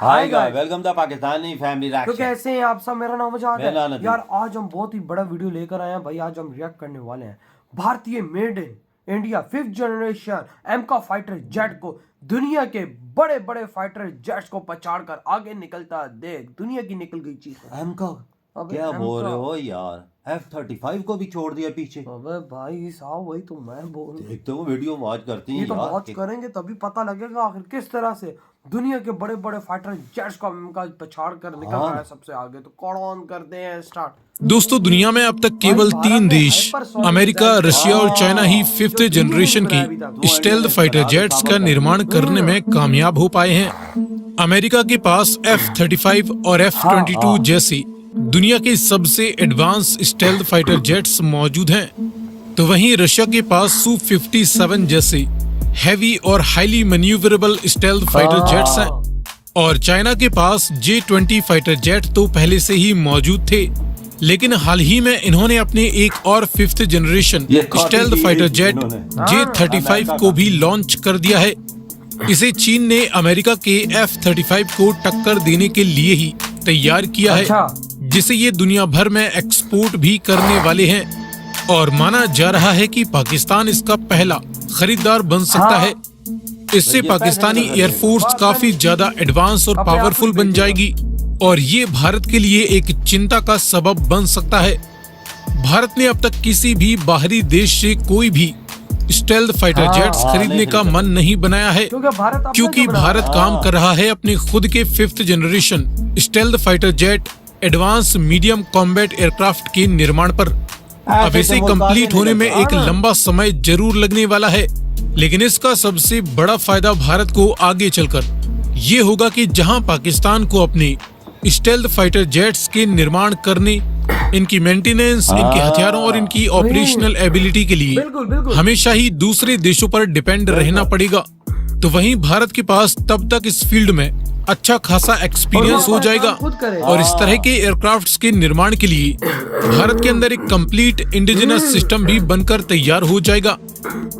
Hi guys, welcome to Pakistani family reaction. तो कैसे हैं आप सब। मेरा नाम मुजाहिद मेरा नाम है। नदीम। यार आज हम बहुत ही बड़ा वीडियो लेकर आए हैं भाई। आज हम रिएक्ट करने वाले हैं भारतीय made in India 5th generation एमका fighter jet को। दुनिया के बड़े बड़े फाइटर जेट्स को पछाड़ कर आगे निकलता देख दुनिया की निकल गई चीज है। एमका क्या बोल रहे हो यार, F-35 को भी छोड़ दिया पीछे। अबे भाई साहब वही तो मैं बोल देखते हो वीडियो वॉच करती हैं ये तो यार। वॉच करेंगे तभी पता लगेगा आखिर किस तरह से दुनिया के बड़े बड़े फाइटर जेट्स को अमेरिका पछाड़ कर निकल रहा है सबसे आगे। तो कौन करते हैं स्टार्ट। दोस्तों, दुनिया में अब तक केवल 3 देश अमेरिका, रशिया और चाइना ही 5th जनरेशन की स्टेल्थ फाइटर जेट्स का निर्माण करने में कामयाब हो पाए हैं। अमेरिका के पास F-35 और F-22 जैसी दुनिया के सबसे एडवांस स्टेल्थ फाइटर जेट्स मौजूद हैं, तो वहीं रशिया के पास Su-57 जैसे हैवी और highly manoeuvrable stealth fighter jets हैं, और चाइना के पास J-20 फाइटर जेट तो पहले से ही मौजूद थे, लेकिन हाल ही में इन्होंने अपने एक और 5th generation stealth fighter jet J-35 को भी लॉन्च कर दिया है। इसे चीन ने अमेरिका के F-35 को टक्कर देने के लिए ही तैयार किया है, जिसे ये दुनिया भर में एक्सपोर्ट भी करने वाले हैं, और माना जा रहा है कि पाकिस्तान इसका पहला खरीदार बन सकता है। इससे पाकिस्तानी एयरफोर्स काफी ज्यादा एडवांस और पावरफुल बन जाएगी, और ये भारत के लिए एक चिंता का सबब बन सकता है। भारत ने अब तक किसी भी बाहरी देश से कोई भी स्टेल्थ फाइटर जेट्स खरीदने का मन नहीं बनाया है, क्योंकि भारत काम कर रहा है अपने खुद के 5th generation stealth fighter jet advance medium combat aircraft के निर्माण पर। अब इसे कंप्लीट होने में एक लंबा समय जरूर लगने वाला है, लेकिन इसका सबसे बड़ा फायदा भारत को आगे चलकर ये होगा कि जहां पाकिस्तान को अपने स्टेल्थ फाइटर जेट्स के निर्माण करने, इनकी मेंटेनेंस, इनके हथियारों और इनकी ऑपरेशनल एबिलिटी के लिए हमेशा ही दूसरे देशों पर डिपेंड रहना पड़ेगा, तो वहीं भारत के पास तब तक इस फील्ड में अच्छा खासा एक्सपीरियंस हो जाएगा, और इस तरह के एयरक्राफ्ट्स के निर्माण के लिए भारत के अंदर एक कंप्लीट इंडिजिनस सिस्टम भी बनकर तैयार हो जाएगा,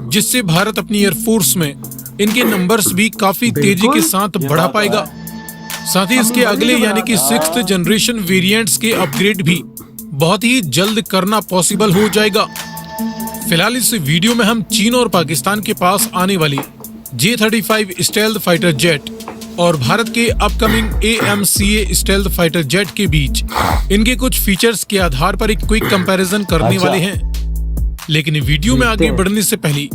जिससे भारत अपनी एयरफोर्स में इनके नंबर्स भी काफी तेजी के साथ बढ़ा पाएगा। साथ ही इसके अगले यानी कि 6th जनरेशन वेरिएंट्स के अपग्रेड भी बहुत ही जल्द करना पॉसिबल हो जाएगा। फिलहाल इस वीडियो में हम चीन और पाकिस्तान के पास आने वाली J-35 स्टेल्थ फाइटर जेट और भारत के upcoming AMCA stealth fighter jet के बीच इनके कुछ फीचर्स के आधार पर एक क्विक कंपैरिजन करने वाले हैं। लेकिन वीडियो में आगे बढ़ने से पहले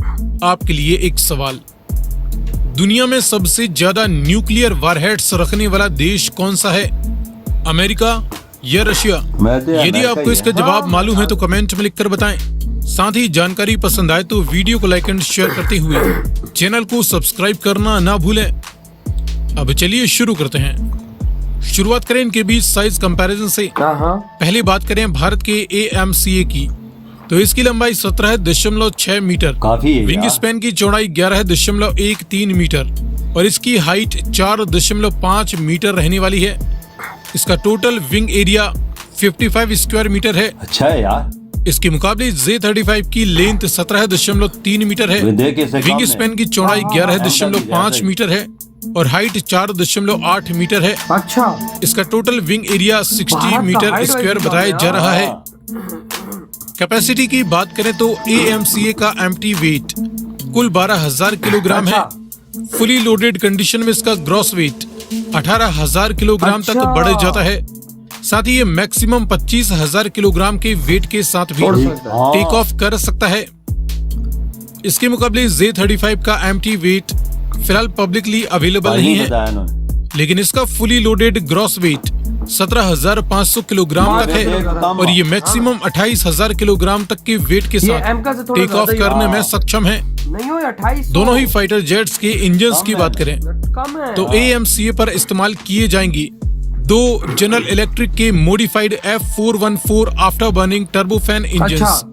आपके लिए एक सवाल, दुनिया में सबसे ज्यादा न्यूक्लियर वारहेड्स रखने वाला देश कौन सा है, अमेरिका या रशिया? यदि आपको इसका जवाब मालूम है तो कमेंट में लिखकर बताएं। साथ ही जानकारी पसंद आए तो वीडियो को लाइक एंड शेयर करते हुए चैनल को सब्सक्राइब करना ना भूलें। अब चलिए शुरू करते हैं। शुरुआत करें इनके बीच साइज कंपैरिजन से। पहले बात करें भारत के AMCA की, तो इसकी लंबाई 17.6 मीटर, विंग स्पैन की चौड़ाई 11.13 मीटर और इसकी हाइट 4.5 मीटर रहने वाली है। इसका total wing area 55 square metre है। अच्छा है यार। इसके मुकाबले J-35 की लेंथ 17.3 मीटर है, विंग स्पैन की चौड़ाई 11.5 मीटर है और हाइट 4.8 मीटर है। अच्छा, इसका total wing area 60 metre square बताया जा रहा है। कैपेसिटी की बात करें तो AMCA का एम्प्टी वेट कुल 12,000 किलोग्राम है। फुली लोडेड कंडीशन में इसका ग्रॉस वेट 18,000 किलोग्राम तक बढ़ जाता है। साथ ही ये मैक्सिमम 25,000 किलोग्राम के वेट के साथ भी टेक ऑफ कर सकता है। इसके मुकाबले J-35 का एम्प्टी वेट फिलहाल पब्लिकली अवेलेबल नहीं है, लेकिन इसका fully loaded gross weight 17,500 kilogram तक है और ये मैक्सिमम 28,000 किलोग्राम तक के वेट के साथ टेक ऑफ करने में सक्षम है। दोनों ही फाइटर जेट्स के इंजन्स की बात करें तो AMCA पर इस्तेमाल किए जाएंगे 2 जनरल इलेक्ट्रिक के modified F414 after burning turbofan engines,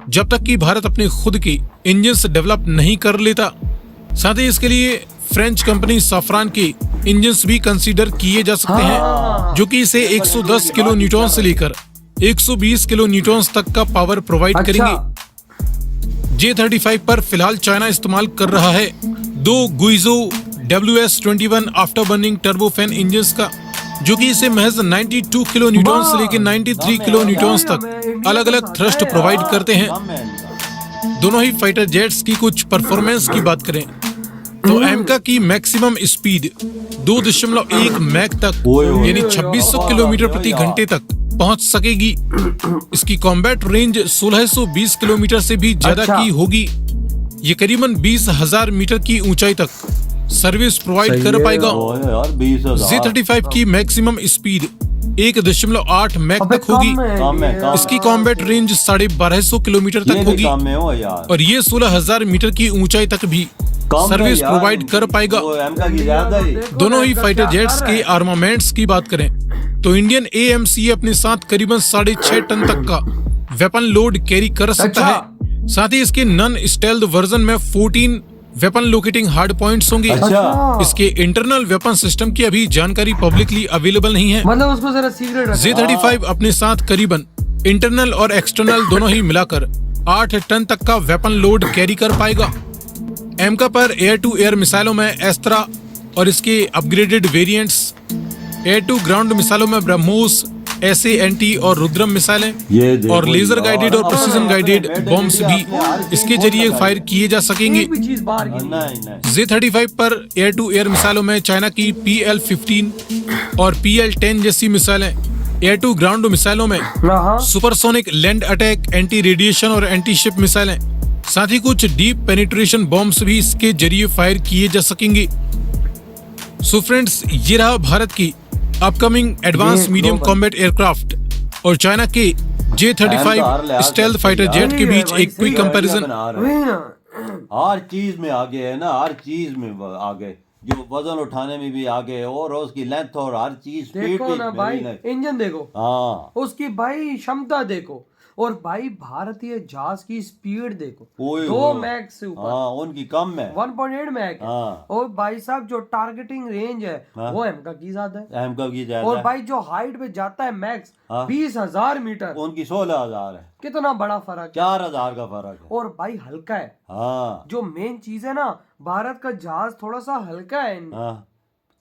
जब तक कि भारत अपने खुद के इंजन्स डेवलप नहीं कर लेता। साथ ही इसके लिए फ्रेंच कंपनी सफ्रान के इंजन्स भी कंसीडर किए जा सकते हैं, जो कि इसे 110 किलो न्यूटन से लेकर 120 किलो न्यूटन तक का पावर प्रोवाइड करेंगे। J-35 पर फिलहाल चाइना इस्तेमाल कर रहा है 2 गुइजो WS-21 after burning turbofan engines का, जो कि इसे महज 92 किलो न्यूटन से लेकर 93 किलो न्यूटन तक अलग अलग थ्रस्ट प्रोवाइड करते हैं। कम है इनका। दोनों ही फाइटर जेट्स की कुछ परफॉर्मेंस की बात करें तो एमका की मैक्सिमम स्पीड 2.1 मैक तक यानी 2600 किलोमीटर प्रति घंटे तक पहुंच सकेगी। इसकी कॉम्बैट रेंज 1620 किलोमीटर से भी ज्यादा की होगी। ये करीबन 20,000 मीटर की ऊंचाई तक सर्विस प्रोवाइड कर पाएगा। ओए यार 20,000 Z35 की मैक्सिमम स्पीड 1.8 मैक तक होगी। कम है, इसकी कॉम्बैट रेंज 1250 किलोमीटर ये तक भी होगी कम है हो यार। और ये 16,000 मीटर की ऊंचाई तक भी कम है सर्विस यार। प्रोवाइड कर पाएगा। वो एमका की ज्यादा ही। दोनों ही फाइटर जेट्स के आर्मामेंट्स की बात करें तो इंडियन AMC अपने साथ करीबन 6.5 टन तक का वेपन लोड कैरी कर सकता है। साथ ही इसके नॉन स्टेल्थ वर्जन में 14 वेपन लोकेटिंग हार्ड पॉइंट्स होंगे। अच्छा। इसके इंटरनल वेपन सिस्टम की अभी जानकारी पब्लिकली अवेलेबल नहीं है। मतलब उसको जरा सीक्रेट रखना। Z35 अपने साथ करीबन इंटरनल और एक्सटर्नल दोनों ही मिलाकर 8 टन तक का वेपन लोड कैरी कर पाएगा। एमका पर एयर टू एयर मिसाइलों में एस्त्रा और इसके upgraded variants, air to ground मिसाइलों में ब्रह्मोस, SANT और रुद्रम मिसाइलें ये देखो और लेजर यार, गाइडेड और अपने प्रिसीजन गाइडेड अपने बॉम्ब्स इंडिया भी अपने हर चीज इसके को जरिए बताइए। फायर किए जा सकेंगे। एक भी चीज बाहर की नहीं। नहीं नहीं। Z35 पर एयर टू एयर मिसाइलों में चाइना की PL-15 और PL-10 जैसी मिसाइलें, एयर टू ग्राउंड मिसाइलों में हाँ। Supersonic land attack, anti radiation और एंटी शिप मिसाइलें, साथ ही कुछ डीप पेनिट्रेशन बॉम्ब्स भी इसके जरिए फायर किए जा सकेंगे। सो फ्रेंड्स, ये रहा भारत की upcoming advance medium combat aircraft और चाइना के J-35 स्टेल्थ फाइटर जेट के बीच एक क्विक कंपैरिजन। वही ना। हर चीज में आगे है ना, हर चीज में आगे, जो वजन उठाने में भी आगे और उसकी लेंथ और हर चीज स्पीड देखो ना भाई, इंजन देखो, हाँ उसकी भाई क्षमता देखो, और भाई भारतीय जहाज की स्पीड देखो, ओए 2 ओए। मैक से ऊपर, हाँ उनकी कम है। 1.8 मैक है। हाँ। और भाई साहब जो टारगेटिंग रेंज है हाँ। वो एमका की ज्यादा है। एमका की और ज्यादा भाई जो हाइट पे जाता है मैक्स हाँ। 20,000 मीटर, उनकी 16,000 है। कितना बड़ा फर्क है। 4,000 का फर्क है। और भाई हल्का है, हाँ जो मेन चीज है ना, भारत का जहाज थोड़ा सा हल्का है। हाँ,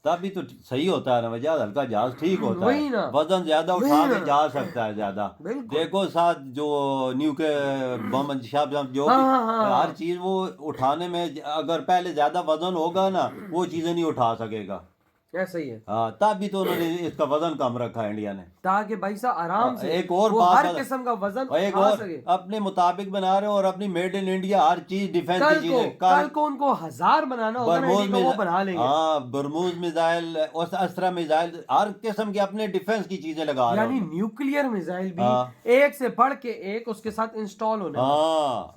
तभी तो सही होता है ना, जहाज हल्का जहाज ठीक होता वही है। ना। वजन ज्यादा वही उठा ना। के जा सकता है ज्यादा। बिल्कुल। देखो साथ जो न्यूक्लियर बम जो हाँ, भी, हाँ, हाँ। हर चीज वो उठाने में अगर पहले ज्यादा वजन होगा ना, वो चीजें नहीं उठा सकेगा। ऐसा ही है, हाँ, तभी तो उन्होंने इसका वजन कम रखा है इंडिया ने। ताकि भाई साहब आराम से एक और वो बात हर बता- किस्म का वजन और एक उठा और सके। अपने मुताबिक बना रहे हो और अपनी मेड इन इंडिया हर चीज डिफेंस कल की को चीजें कल को उनको 1000 बनाना होगा ना, बरमूज इंडिया को वो बना लेंगे। हाँ, बरमूज मिसाइल और अस्त्रा मिसाइल, हर किस्म के अपने डिफेंस की चीजें लगा रहे यानी हो। न्यूक्लियर मिसाइल भी हाँ। एक से बढ़ के एक उसके साथ इंस्टॉल होने वाला। हाँ,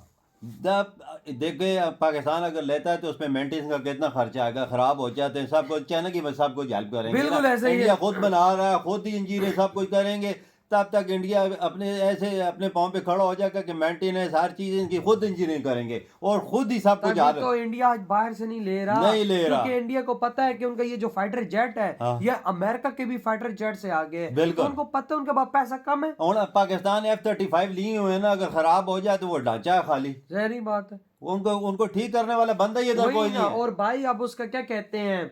देखे पाकिस्तान अगर लेता है तो उसमें मेंटेनेंस का कितना खर्चा आएगा, खराब हो जाते हैं सब कुछ, चाइना की बस सब कुछ हेल्प करेंगे बिल्कुल ना। ऐसा ही है। इंडिया खुद बना रहा है, खुद ही इंजीनियर सब कुछ करेंगे, तब तक इंडिया अपने ऐसे अपने पाँव पे खड़ा हो जाएगा कि मेंटेनेंस हर चीज इनकी खुद इंजीनियर करेंगे और खुद ही सब कुछ तभी तो इंडिया आज बाहर से नहीं ले रहा, नहीं ले रहा। क्योंकि इंडिया को पता है कि उनका ये जो फाइटर जेट है, हाँ। ये अमेरिका के भी फाइटर जेट से आगे है। बिल्कुल। तो उनको पता है उनके पास पैसा कम है। और पाकिस्तान F-35 लिए हुए हैं ना, अगर खराब हो जाए तो वो ढांचा है खाली, जहरी बात है। उनको ठीक करने वाला बंदा ही इधर वही कोई ना। नहीं है। और भाई अब उसका क्या कहते हैं,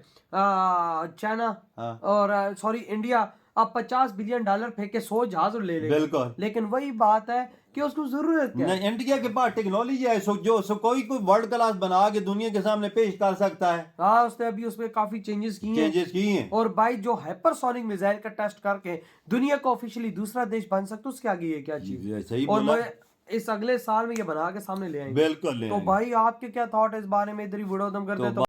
चाइना हाँ। और सॉरी इंडिया अब $50 बिलियन फेंक के 100 जहाज ले लेगा। बिल्कुल। लेकिन वही बात है कि उसको जरूरत क्या है। नहीं, इंडिया के पास टेक्नोलॉजी है जो कोई वर्ल्ड क्लास बना के दुनिया के सामने पेश कर सकता है। हाँ, उसने अभी उसमें काफी चेंजेस किए हैं। चेंजेस किए हैं। और भाई जो हाइपरसोनिक मिसाइल का टेस्ट करके दुनिया को ऑफिशियली दूसरा देश बन सकता, उसके आगे ये क्या चीज। ये सही और बोला। मैं इस अगले साल में ये बना के सामने ले आएंगे। बिल्कुल ले तो आएंगे। भाई आपके क्या थॉट है इस बारे में, इधर ही वीडियो खत्म कर दे तो